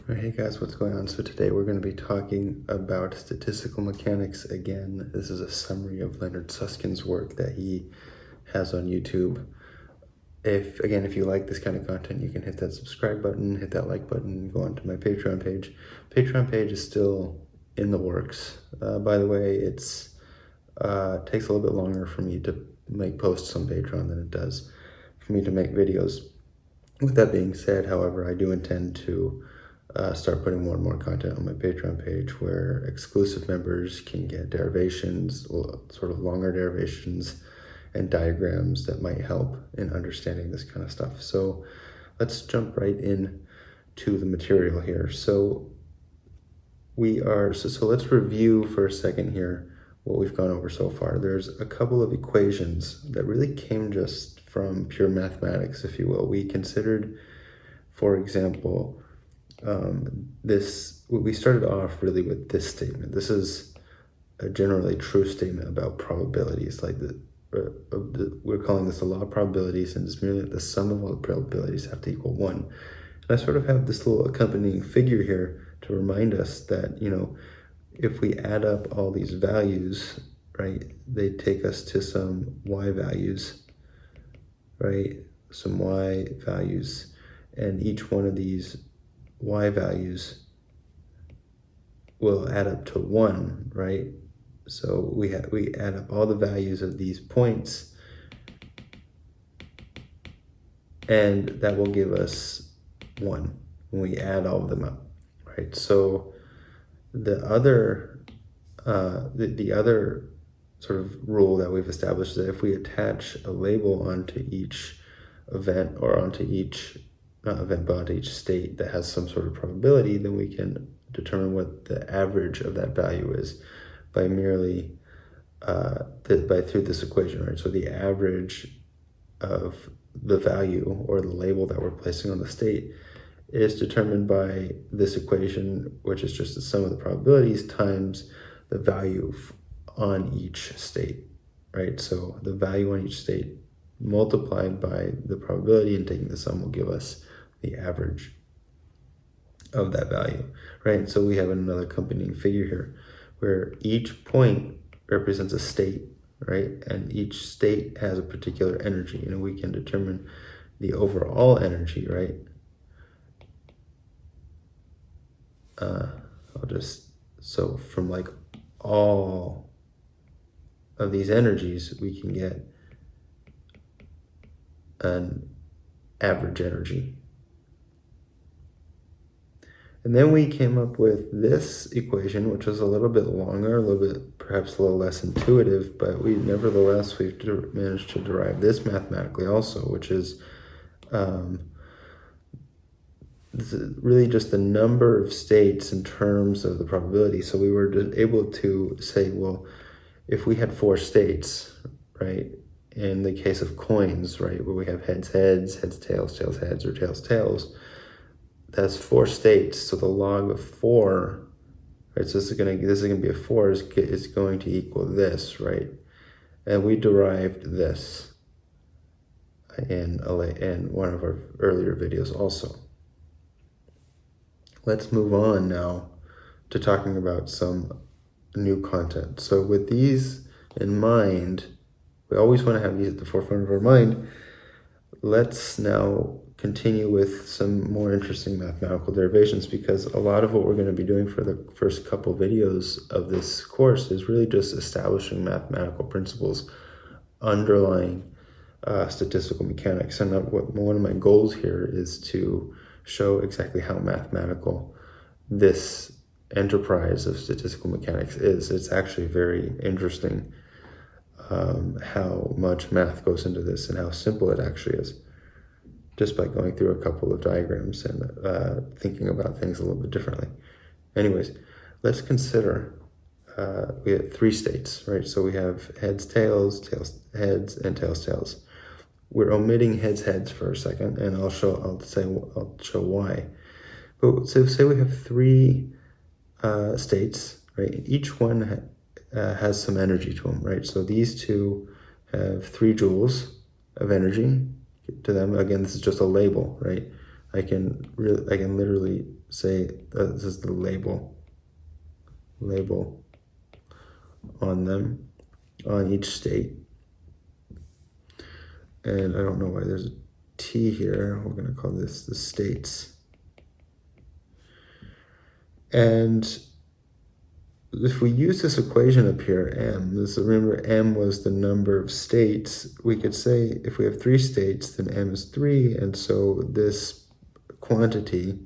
Hey guys, what's going on? So today we're going to be talking about statistical mechanics again. This is a summary of Leonard Suskind's work that he has on YouTube. If you like this kind of content, you can hit that subscribe button, hit that like button, go on to my Patreon page. Patreon page is still in the works. By the way, it's takes a little bit longer for me to make posts on Patreon than it does for me to make videos. With that being said, however, I do intend to start putting more and more content on my Patreon page where exclusive members can get derivations, sort of longer derivations and diagrams that might help in understanding this kind of stuff. So let's jump right in to the material here. So let's review for a second here what we've gone over so far. There's a couple of equations that really came just from pure mathematics, if you will. We considered, for example, we started off really with this statement. This is a generally true statement about probabilities, like we're calling this a law of probabilities, and it's merely that the sum of all the probabilities have to equal 1. And I sort of have this little accompanying figure here to remind us that, if we add up all these values, right, they take us to some y values, right, some y values, and each one of these y values will add up to 1, right? So we add up all the values of these points, and that will give us 1 when we add all of them up, right? So the other sort of rule that we've established is that if we attach a label onto each event, or onto each not event, but onto each state that has some sort of probability, then we can determine what the average of that value is by merely through this equation, right? So the average of the value or the label that we're placing on the state is determined by this equation, which is just the sum of the probabilities times the value on each state, right? So the value on each state multiplied by the probability and taking the sum will give us the average of that value, right? And so we have another accompanying figure here where each point represents a state, right? And each state has a particular energy, and we can determine the overall energy, right? So from like all of these energies, we can get an average energy. And then we came up with this equation, which was a little bit longer, perhaps a little less intuitive, but we've managed to derive this mathematically also, which is really just the number of states in terms of the probability. So we were able to say, well, if we had 4 states, right, in the case of coins, right, where we have heads, heads, heads, tails, tails, heads, or tails, tails, that's 4 states. So the log of 4, right, so this is gonna be a 4, is going to equal this, right? And we derived this in one of our earlier videos also. Let's move on now to talking about some new content. So with these in mind, we always want to have these at the forefront of our mind. Let's now continue with some more interesting mathematical derivations, because a lot of what we're going to be doing for the first couple videos of this course is really just establishing mathematical principles underlying statistical mechanics. And one of my goals here is to show exactly how mathematical this enterprise of statistical mechanics is. It's actually very interesting how much math goes into this and how simple it actually is, just by going through a couple of diagrams and thinking about things a little bit differently. Anyways, let's consider we have 3 states, right? So we have heads, tails, tails, heads, and tails, tails. We're omitting heads, heads for a second, and I'll show why. But so say we have 3 states, right? Each one has some energy to them, right? So these 2 have 3 joules of energy to them. Again, this is just a label, right? I can literally say this is the label on them, on each state. And I don't know why there's a T here. We're going to call this the states. And if we use this equation up here, m, remember m was the number of states, we could say if we have 3 states, then m is 3, and so this quantity,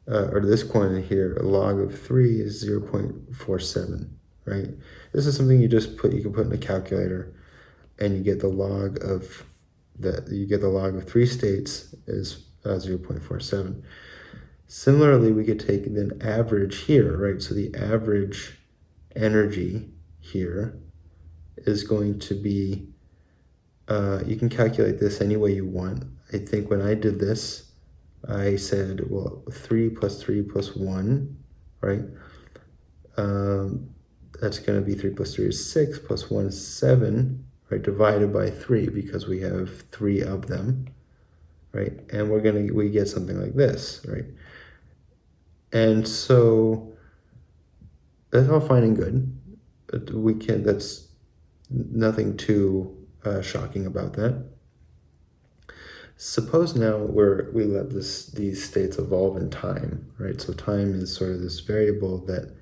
or this quantity here, a log of 3 is 0.47, right? This is something you can put in a calculator, and you get the log of 3 states is 0.47. Similarly, we could take an average here, right? So the average energy here is going to be, you can calculate this any way you want. I think when I did this, I said, well, 3 plus 3 plus 1, right? That's going to be 3 plus 3 is 6, plus 1 is 7, right? Divided by 3 because we have 3 of them, right? And we get something like this, right? And so that's all fine and good. That's nothing too shocking about that. Suppose now we let these states evolve in time, right? So time is sort of this variable that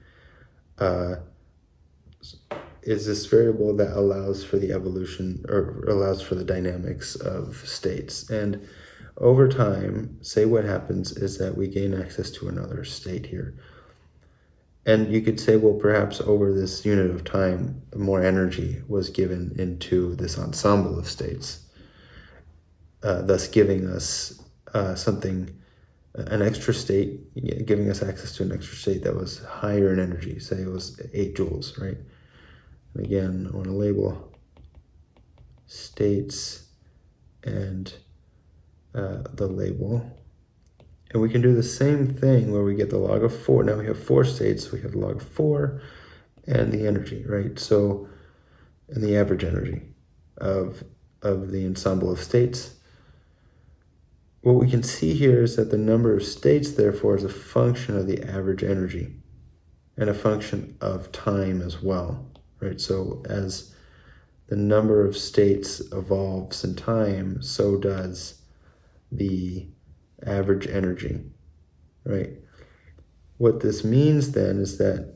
allows for the evolution, or allows for the dynamics of states. And over time, say what happens is that we gain access to another state here. And you could say, well, perhaps over this unit of time, more energy was given into this ensemble of states, thus giving us an extra state, giving us access to an extra state that was higher in energy. Say it was 8 joules, right? And again, I want to label states and the label. And we can do the same thing where we get the log of 4. Now we have 4 states, we have the log of 4 and the energy, right? So, and the average energy of the ensemble of states. What we can see here is that the number of states, therefore, is a function of the average energy and a function of time as well, right? So as the number of states evolves in time, so does the average energy, right? What this means then is that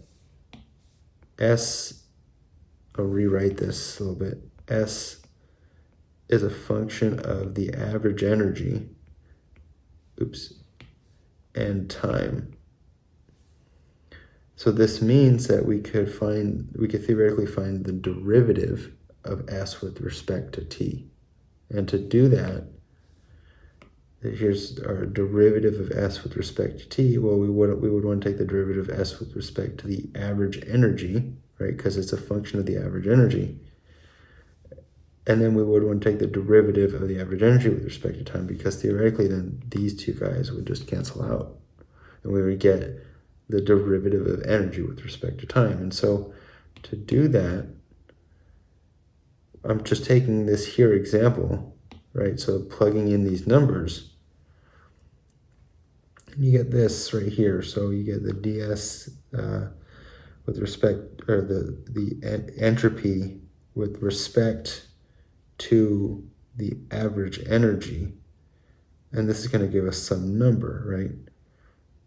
I'll rewrite this a little bit. S is a function of the average energy, and time. So this means that we could theoretically find the derivative of S with respect to t. And to do that, here's our derivative of S with respect to t. Well, we would want to take the derivative of S with respect to the average energy, right? Because it's a function of the average energy. And then we would want to take the derivative of the average energy with respect to time, because theoretically then these two guys would just cancel out. And we would get the derivative of energy with respect to time. And so to do that, I'm just taking this here example, right? So plugging in these numbers, and you get this right here. So you get the ds with respect, or the entropy with respect to the average energy. And this is going to give us some number, right?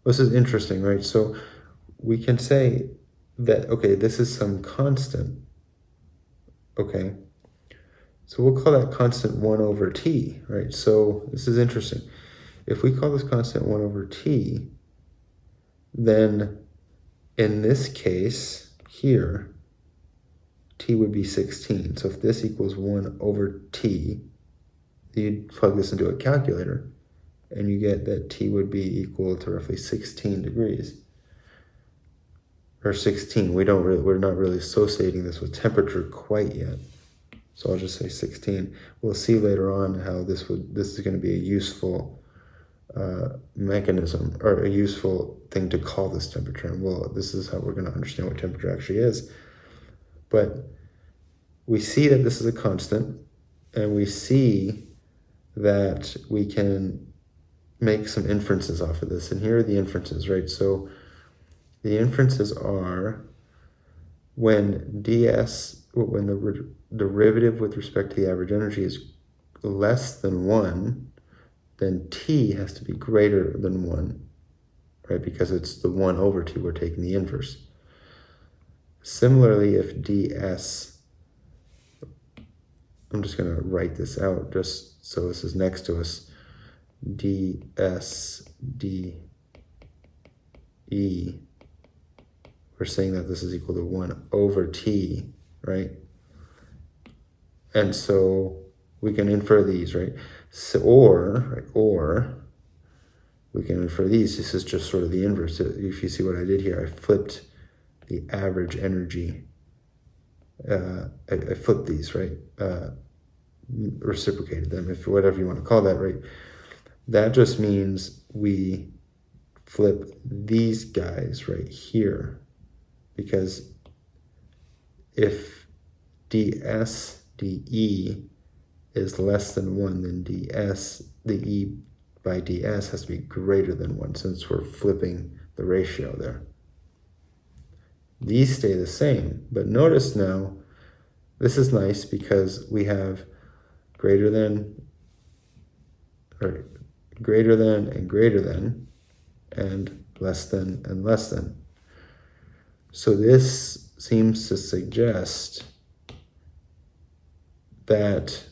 This is interesting, right? So we can say that, okay, this is some constant, okay? So we'll call that constant 1 over t, right? So this is interesting. If we call this constant 1 over t, then in this case here, t would be 16. So if this equals 1 over t, you'd plug this into a calculator, and you get that t would be equal to roughly 16 degrees. Or 16. We're not really associating this with temperature quite yet. So I'll just say 16. We'll see later on how this is going to be a useful mechanism, or a useful thing to call this temperature. And this is how we're going to understand what temperature actually is. But we see that this is a constant, and we see that we can make some inferences off of this. And here are the inferences, right? So the inferences are when the derivative with respect to the average energy is less than 1, then t has to be greater than 1, right? Because it's the 1 over t, we're taking the inverse. Similarly, if ds, I'm just going to write this out just so this is next to us, ds de, we're saying that this is equal to 1 over t, right? And so we can infer these, right? So, or we can infer these. This is just sort of the inverse. If you see what I did here, I flipped the average energy. I flipped these, right? Reciprocated them, if whatever you want to call that, right? That just means we flip these guys right here, because if ds de is less than 1, then ds, the e by ds has to be greater than 1, since we're flipping the ratio there. These stay the same, but notice now, this is nice because we have greater than, or greater than and greater than, and less than and less than. So this seems to suggest that,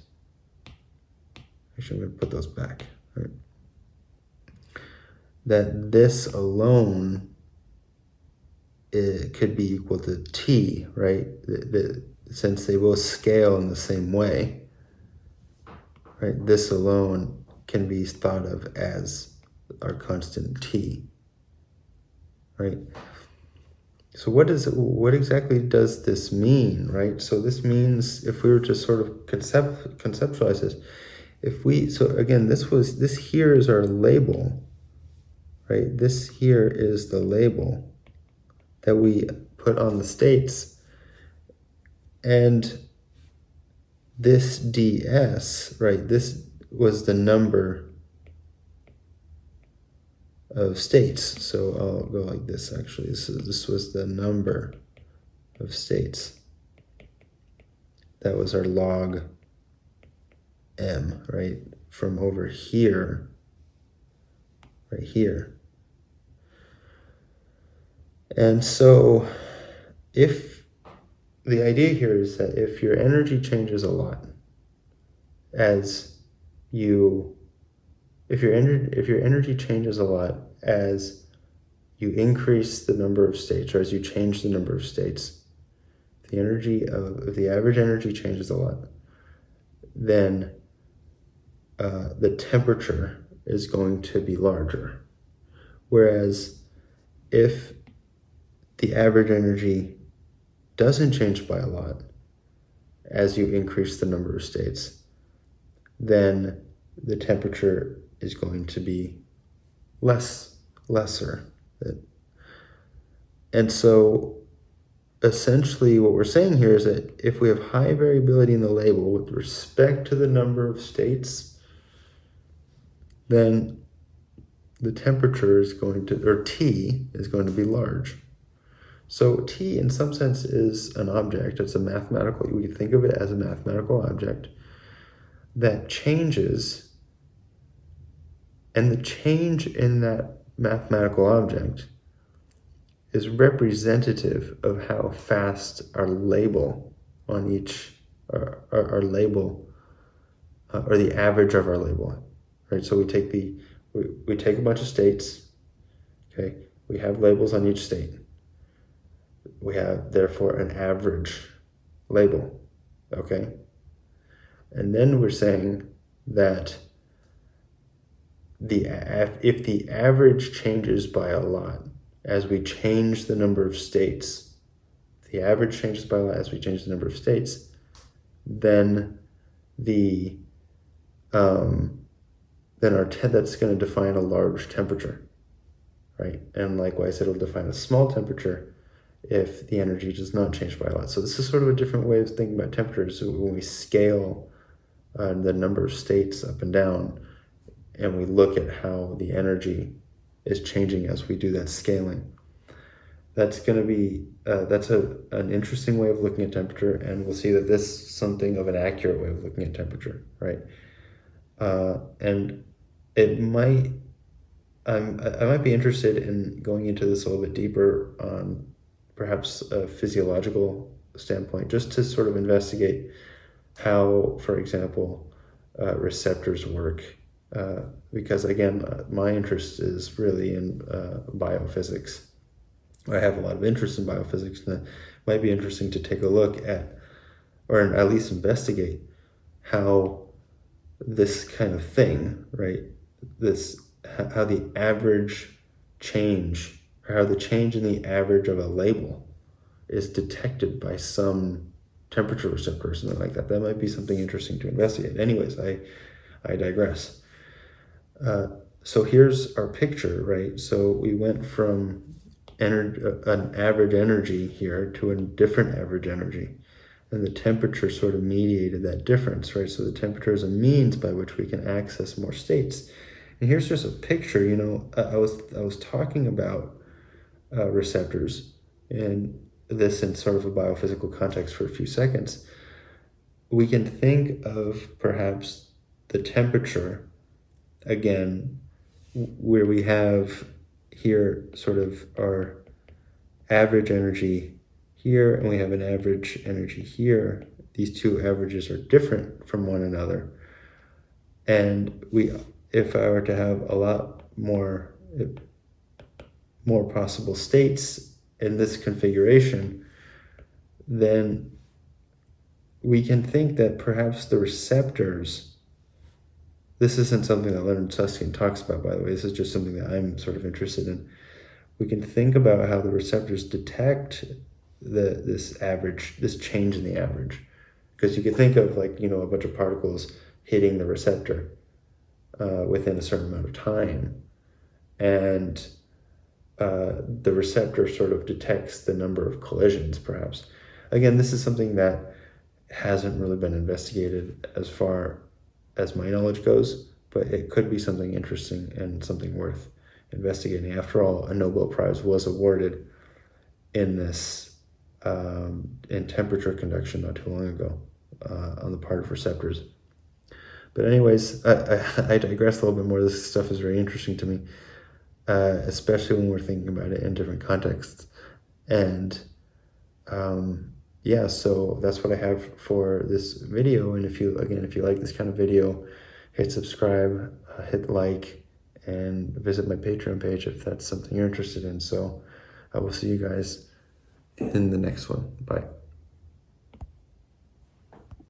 actually I'm going to put those back, right? That this alone, it could be equal to t, right? Since they both scale in the same way, right? This alone can be thought of as our constant t, right? So what exactly does this mean, right? So this means, if we were to sort of conceptualize this, so again, this here is our label, right? This here is the label that we put on the states, and this ds, right? This was the number of states. So I'll go like this, actually. This was the number of states. That was our log m, right? From over here, right here. And so if the idea here is that if your energy changes a lot if your energy changes a lot as you increase the number of states, or as you change the number of states, if the average energy changes a lot, then the temperature is going to be larger. Whereas if the average energy doesn't change by a lot as you increase the number of states, then the temperature is going to be lesser. And so essentially what we're saying here is that if we have high variability in the label with respect to the number of states, then the temperature is going to, or T is going to be large. So T in some sense is an object. It's a mathematical, we can think of it as a mathematical object that changes, and the change in that mathematical object is representative of how fast our label on each, our label, or the average of our label, right? So we take we take a bunch of states, okay? We have labels on each state. We have, therefore, an average label, okay? And then we're saying that if the average changes by a lot as we change the number of states, the average changes by a lot as we change the number of states, then that's going to define a large temperature, right? And likewise, it'll define a small temperature if the energy does not change by a lot. So this is sort of a different way of thinking about temperatures. So when we scale the number of states up and down, and we look at how the energy is changing as we do that scaling. That's going to be, that's an interesting way of looking at temperature, and we'll see that this is something of an accurate way of looking at temperature, right? And it might, I might be interested in going into this a little bit deeper on perhaps a physiological standpoint, just to sort of investigate how, for example, receptors work. Because again, my interest is really in biophysics. I have a lot of interest in biophysics, and it might be interesting to take a look at, or at least investigate, how this kind of thing, right? How the average change, or how the change in the average of a label is detected by some temperature receptor or something like that. That might be something interesting to investigate. Anyways, I digress. So here's our picture, right? So we went from an average energy here to a different average energy, and the temperature sort of mediated that difference, right? So the temperature is a means by which we can access more states. And here's just a picture. I was talking about receptors, and this in sort of a biophysical context for a few seconds. We can think of perhaps the temperature again, where we have here sort of our average energy here, and we have an average energy here. These two averages are different from one another. And if I were to have a lot more possible states in this configuration, then we can think that perhaps the receptors, this isn't something that Leonard Susskind talks about, by the way, this is just something that I'm sort of interested in. We can think about how the receptors detect this change in the average. Because you could think of a bunch of particles hitting the receptor within a certain amount of time. And the receptor sort of detects the number of collisions, perhaps. Again, this is something that hasn't really been investigated as far as my knowledge goes, but it could be something interesting and something worth investigating. After all, a Nobel Prize was awarded in this, in temperature conduction not too long ago, on the part of receptors. But anyways, I digress a little bit more. This stuff is very interesting to me, especially when we're thinking about it in different contexts. And yeah, so that's what I have for this video. And if you like this kind of video, hit subscribe, hit like, and visit my Patreon page if that's something you're interested in. So I will see you guys in the next one. Bye.